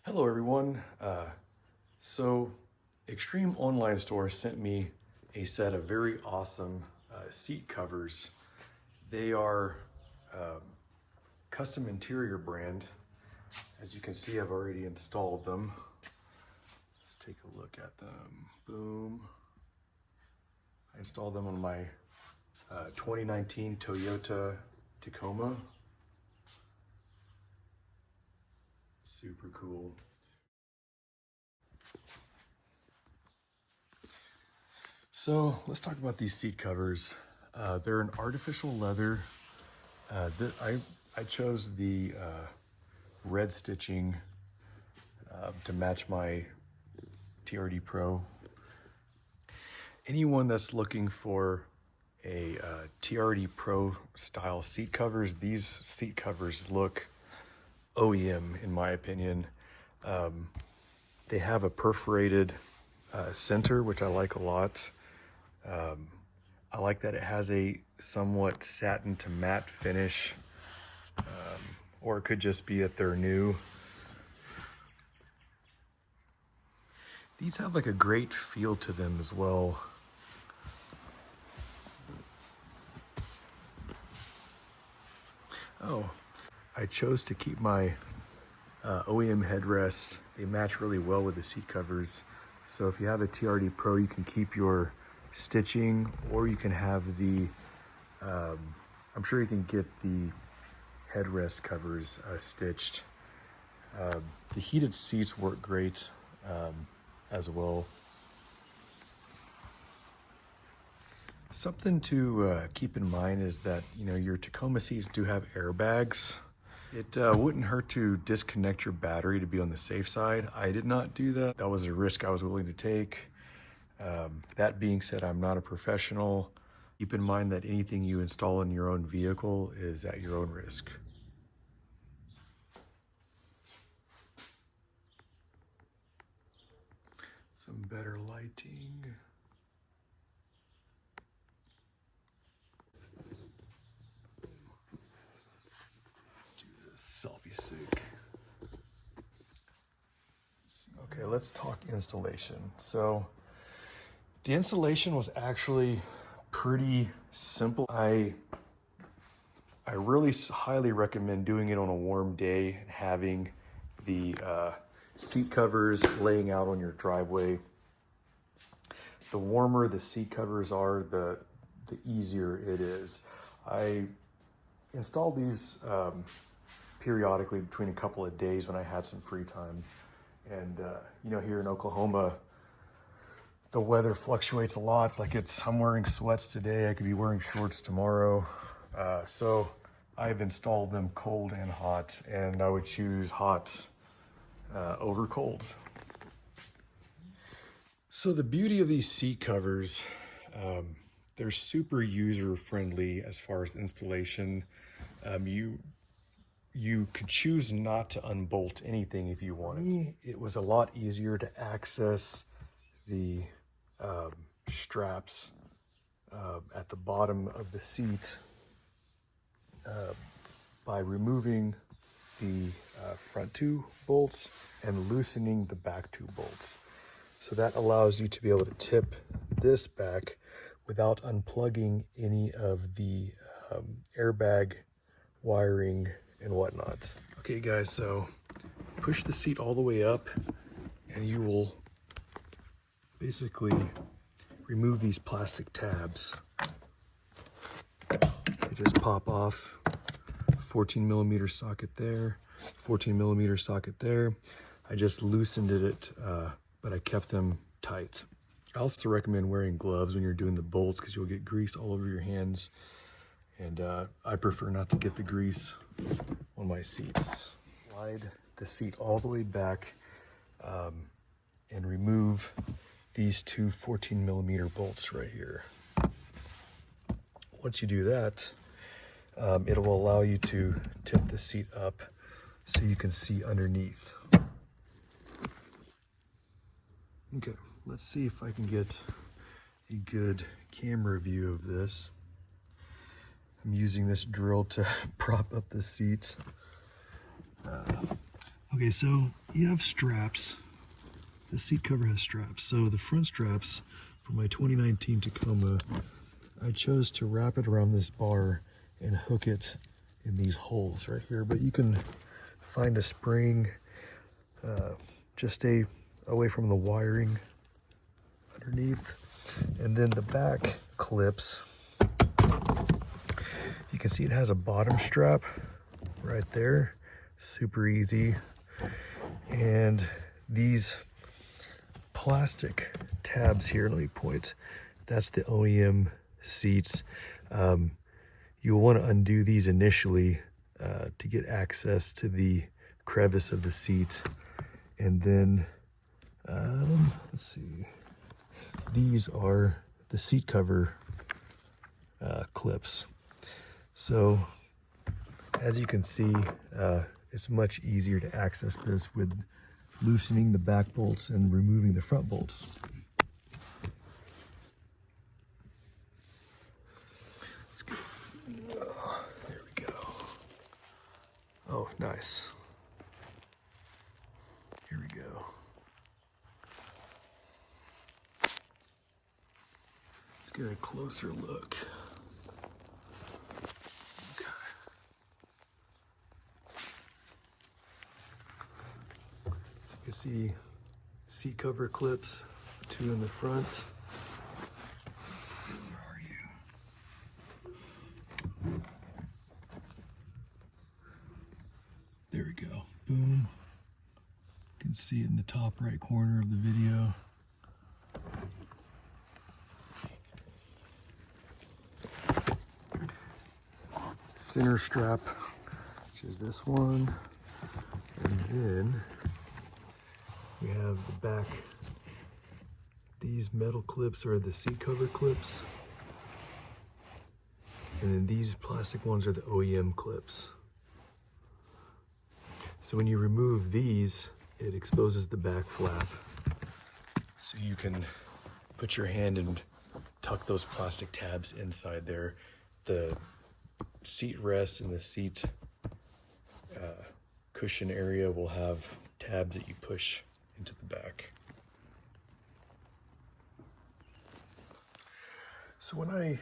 Hello everyone. So Extreme Online Store sent me a set of very awesome seat covers. They are custom interior brand. As you can see, I've already installed them. Let's take a look at them. Boom. I installed them on my 2019 Toyota Tacoma. Super cool. So let's talk about these seat covers. They're an artificial leather. I chose the red stitching to match my TRD Pro. Anyone that's looking for a TRD Pro style seat covers, these seat covers look OEM in my opinion. They have a perforated center, which I like a lot. I like that it has a somewhat satin to matte finish, or it could just be that they're new. These have like a great feel to them as well. Oh, I chose to keep my OEM headrest. They match really well with the seat covers. So if you have a TRD Pro, you can keep your stitching, or you can have the, I'm sure you can get the headrest covers stitched. The heated seats work great as well. Something to keep in mind is that, you know, your Tacoma seats do have airbags. It wouldn't hurt to disconnect your battery to be on the safe side. I did not do that. That was a risk I was willing to take. That being said, I'm not a professional. Keep in mind that anything you install in your own vehicle is at your own risk. Some better lighting. Do this selfie stick. Okay, let's talk installation. So the installation was actually pretty simple. I really highly recommend doing it on a warm day and having the seat covers laying out on your driveway. The warmer the seat covers are, the easier it is. I installed these periodically between a couple of days when I had some free time. And you know, here in Oklahoma, the weather fluctuates a lot. Like I'm wearing sweats today, I could be wearing shorts tomorrow. So I've installed them cold and hot, and I would choose hot over cold. So the beauty of these seat covers, they're super user friendly as far as installation. You could choose not to unbolt anything if you wanted. It was a lot easier to access the straps at the bottom of the seat by removing the front two bolts and loosening the back two bolts. So that allows you to be able to tip this back without unplugging any of the airbag wiring and whatnot. Okay guys, so push the seat all the way up and you will basically remove these plastic tabs. They just pop off. 14mm socket there, 14mm socket there. I just loosened it, but I kept them tight. I also recommend wearing gloves when you're doing the bolts because you'll get grease all over your hands. And I prefer not to get the grease on my seats. Slide the seat all the way back and remove these two 14mm bolts right here. Once you do that, it will allow you to tip the seat up so you can see underneath. Okay, let's see if I can get a good camera view of this. I'm using this drill to prop up the seat. Okay, so you have straps. The seat cover has straps. So the front straps for my 2019 Tacoma, I chose to wrap it around this bar and hook it in these holes right here. But you can find a spring, just stay away from the wiring underneath. And then the back clips, you can see it has a bottom strap right there, super easy. And these plastic tabs here, let me point, that's the OEM seats. You'll want to undo these initially to get access to the crevice of the seat. And then, let's see, these are the seat cover clips. So as you can see, it's much easier to access this with loosening the back bolts and removing the front bolts. Let's go. There we go. Oh, nice. Here we go. Let's get a closer look. You see seat cover clips, 2 in the front. Let's see, where are you? There we go. Boom. You can see it in the top right corner of the video. Center strap, which is this one. And then we have the back. These metal clips are the seat cover clips. And then these plastic ones are the OEM clips. So when you remove these, it exposes the back flap. So you can put your hand and tuck those plastic tabs inside there. The seat rest and the seat cushion area will have tabs that you push into the back. So when I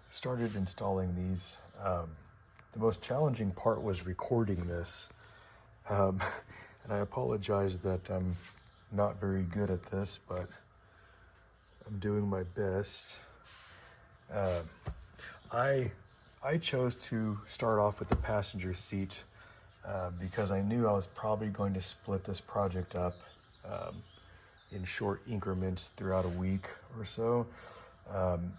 started installing these, the most challenging part was recording this. And I apologize that I'm not very good at this, but I'm doing my best. I chose to start off with the passenger seat because I knew I was probably going to split this project up in short increments throughout a week or so.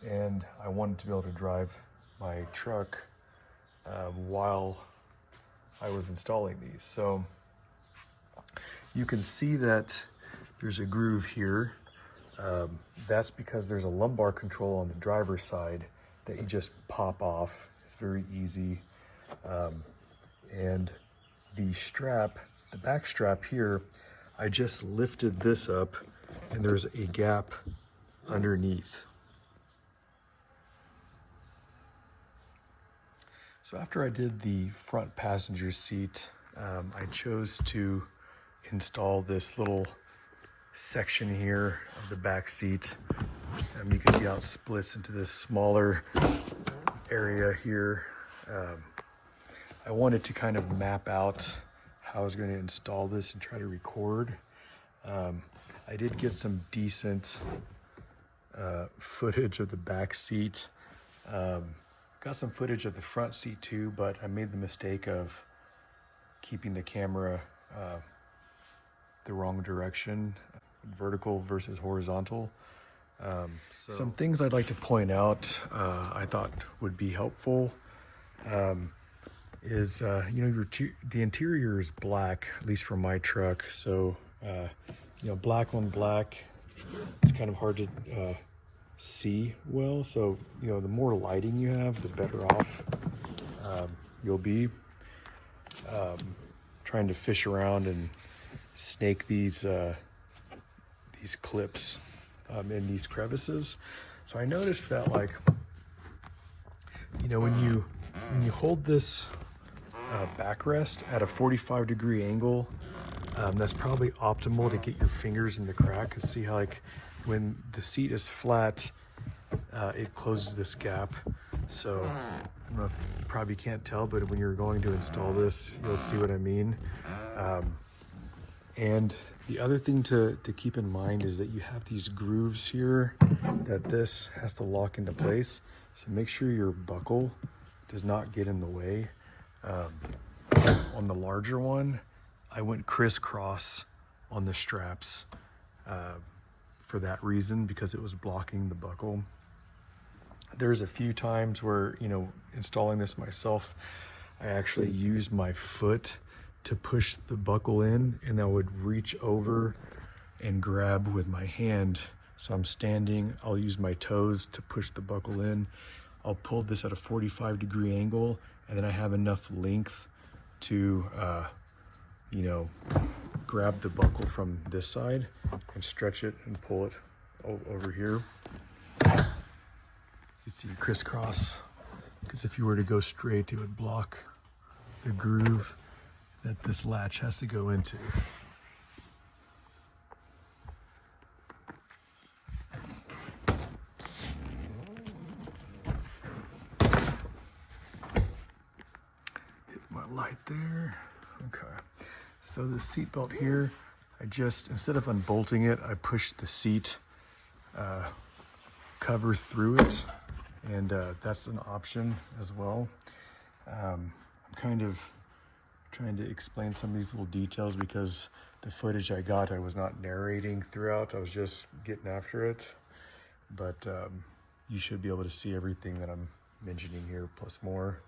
And I wanted to be able to drive my truck while I was installing these. So you can see that there's a groove here. That's because there's a lumbar control on the driver's side that you just pop off. It's very easy. And the strap, the back strap here, I just lifted this up and there's a gap underneath. So after I did the front passenger seat, I chose to install this little section here of the back seat. You can see how it splits into this smaller area here. I wanted to kind of map out how I was going to install this and try to record. I did get some decent footage of the back seat. Got some footage of the front seat too, but I made the mistake of keeping the camera the wrong direction, vertical versus horizontal. Some things I'd like to point out I thought would be helpful is, you know, the interior is black, at least for my truck. So, you know, black on black, it's kind of hard to see well. So, you know, the more lighting you have, the better off you'll be. Trying to fish around and snake these clips in these crevices. So I noticed that, like, you know, when you hold this backrest at a 45-degree angle. That's probably optimal to get your fingers in the crack. See how like when the seat is flat, it closes this gap. So I don't know if you probably can't tell, but when you're going to install this, you'll see what I mean. And the other thing to keep in mind is that you have these grooves here that this has to lock into place. So make sure your buckle does not get in the way. On the larger one, I went crisscross on the straps for that reason, because it was blocking the buckle. There's a few times where, you know, installing this myself, I actually used my foot to push the buckle in, and I would reach over and grab with my hand. So I'm standing, I'll use my toes to push the buckle in. I'll pull this at a 45-degree angle, and then I have enough length to, you know, grab the buckle from this side and stretch it and pull it over here. You see crisscross, because if you were to go straight, it would block the groove that this latch has to go into. Hit my light there. Okay. So the seat belt here, I just, instead of unbolting it, I pushed the seat cover through it, and that's an option as well. I'm kind of trying to explain some of these little details because the footage I got, I was not narrating throughout, I was just getting after it. But you should be able to see everything that I'm mentioning here, plus more.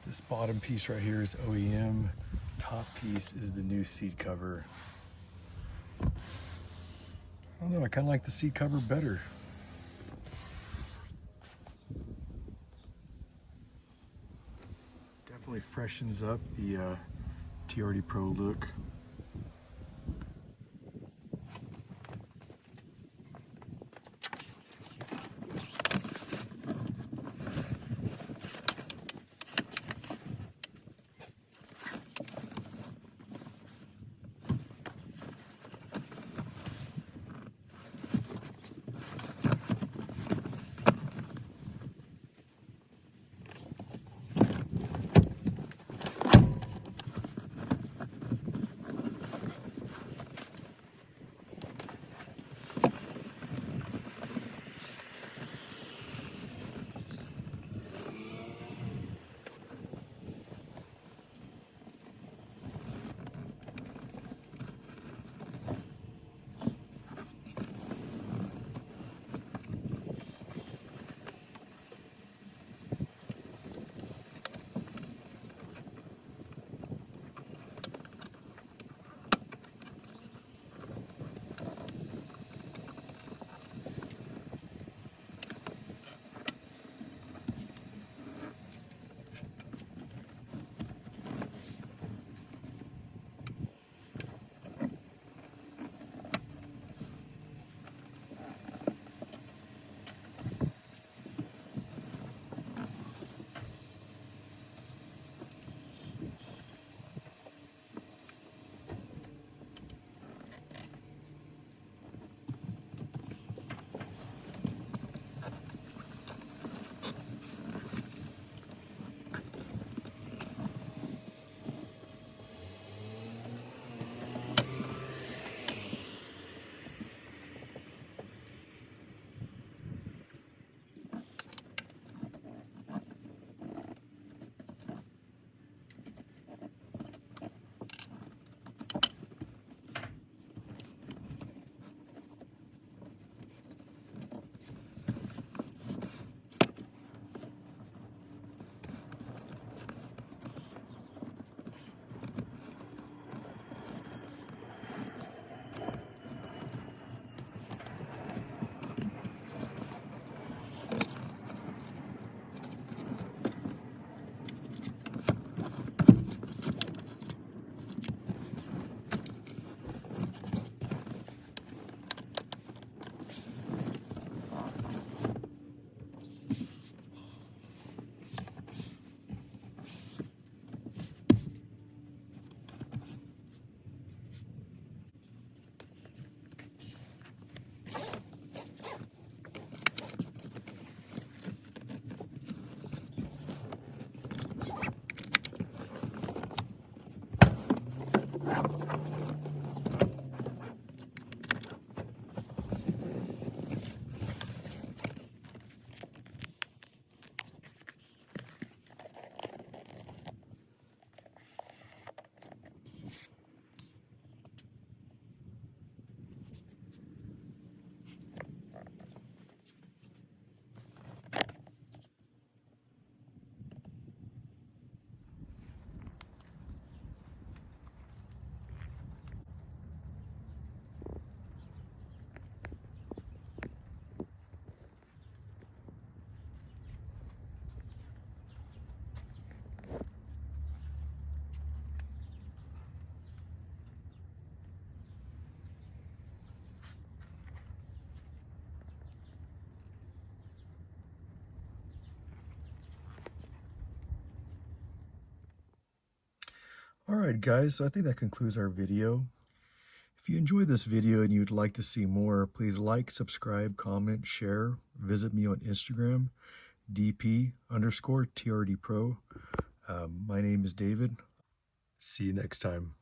This bottom piece right here is OEM. Top piece is the new seat cover. I don't know, I kind of like the seat cover better. Definitely freshens up the TRD Pro look. Alright guys, so I think that concludes our video. If you enjoyed this video and you'd like to see more, please like, subscribe, comment, share. Visit me on Instagram, DP_TRD Pro. My name is David. See you next time.